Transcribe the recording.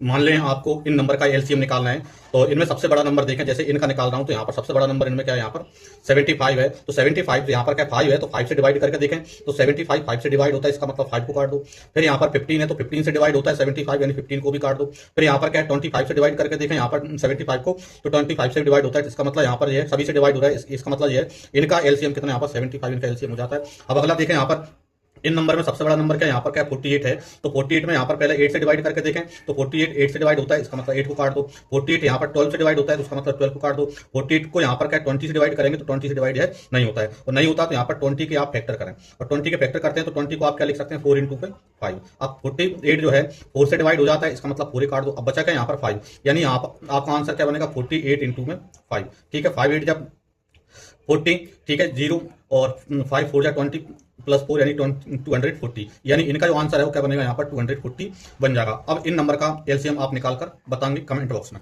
मान लें आपको इन नंबर का एलसीएम निकालना है, तो इनमें सबसे बड़ा नंबर देखें, जैसे इनका निकाल रहा हूं तो यहाँ पर सबसे बड़ा नंबर इनमें क्या है, यहाँ पर 75 है। तो 75 यहाँ पर क्या 5 है, तो 5 से डिवाइड करके देखें तो 75 5 से डिवाइड होता है, इसका मतलब 5 को काट दो। फिर यहाँ पर 15 है तो 15 से डिवाइड होता है 75, यानी 15 को भी काट दो। फिर यहाँ पर क्या है 25 से डिवाइड करके देखें, यहाँ पर 75 को, तो 25 से डिवाइड होता है, इसका मतलब यहाँ पर ये सभी से डिवाइड हो रहा है, इसका मतलब ये है इनका एलसीएम कितना, यहाँ पर 75 इनका एलसीएम हो जाता है। अब अगला देखें, यहाँ पर इन नंबर में सबसे बड़ा नंबर क्या है, यहाँ पर क्या 48 है। तो 48 में यहाँ पर पहले 8 से डिवाइड करके देखें, तो 48 8 से डिवाइड होता है, इसका मतलब 8 को काट दो। 48 यहाँ पर 12 से डिवाइड होता है, तो उसका मतलब 12 को काट दो। 48 को यहाँ पर क्या 20 से डिवाइड करेंगे, तो 20 से डिवाइड है नहीं होता है, और नहीं होता तो यहाँ पर 20 के आप फैक्टर करें, और 20 के फैक्टर करते हैं तो 20 को आप क्या लिख सकते हैं 4 इंटू 5। अब 48 जो है 4 से डिवाइड हो जाता है, इसका मतलब 4 काट दो। अब बचा क्या यहाँ पर 5, यानी आपका आंसर क्या बनेगा 48 इंटू में 5। ठीक है, 5 8 जब 40, ठीक है, 0 और 5 4 जा 20 प्लस 4 यानी 240, यानी इनका जो आंसर है वो क्या बनेगा यहाँ पर 240 बन जाएगा। अब इन नंबर का एलसीएम आप निकाल कर बताएंगे कमेंट बॉक्स में।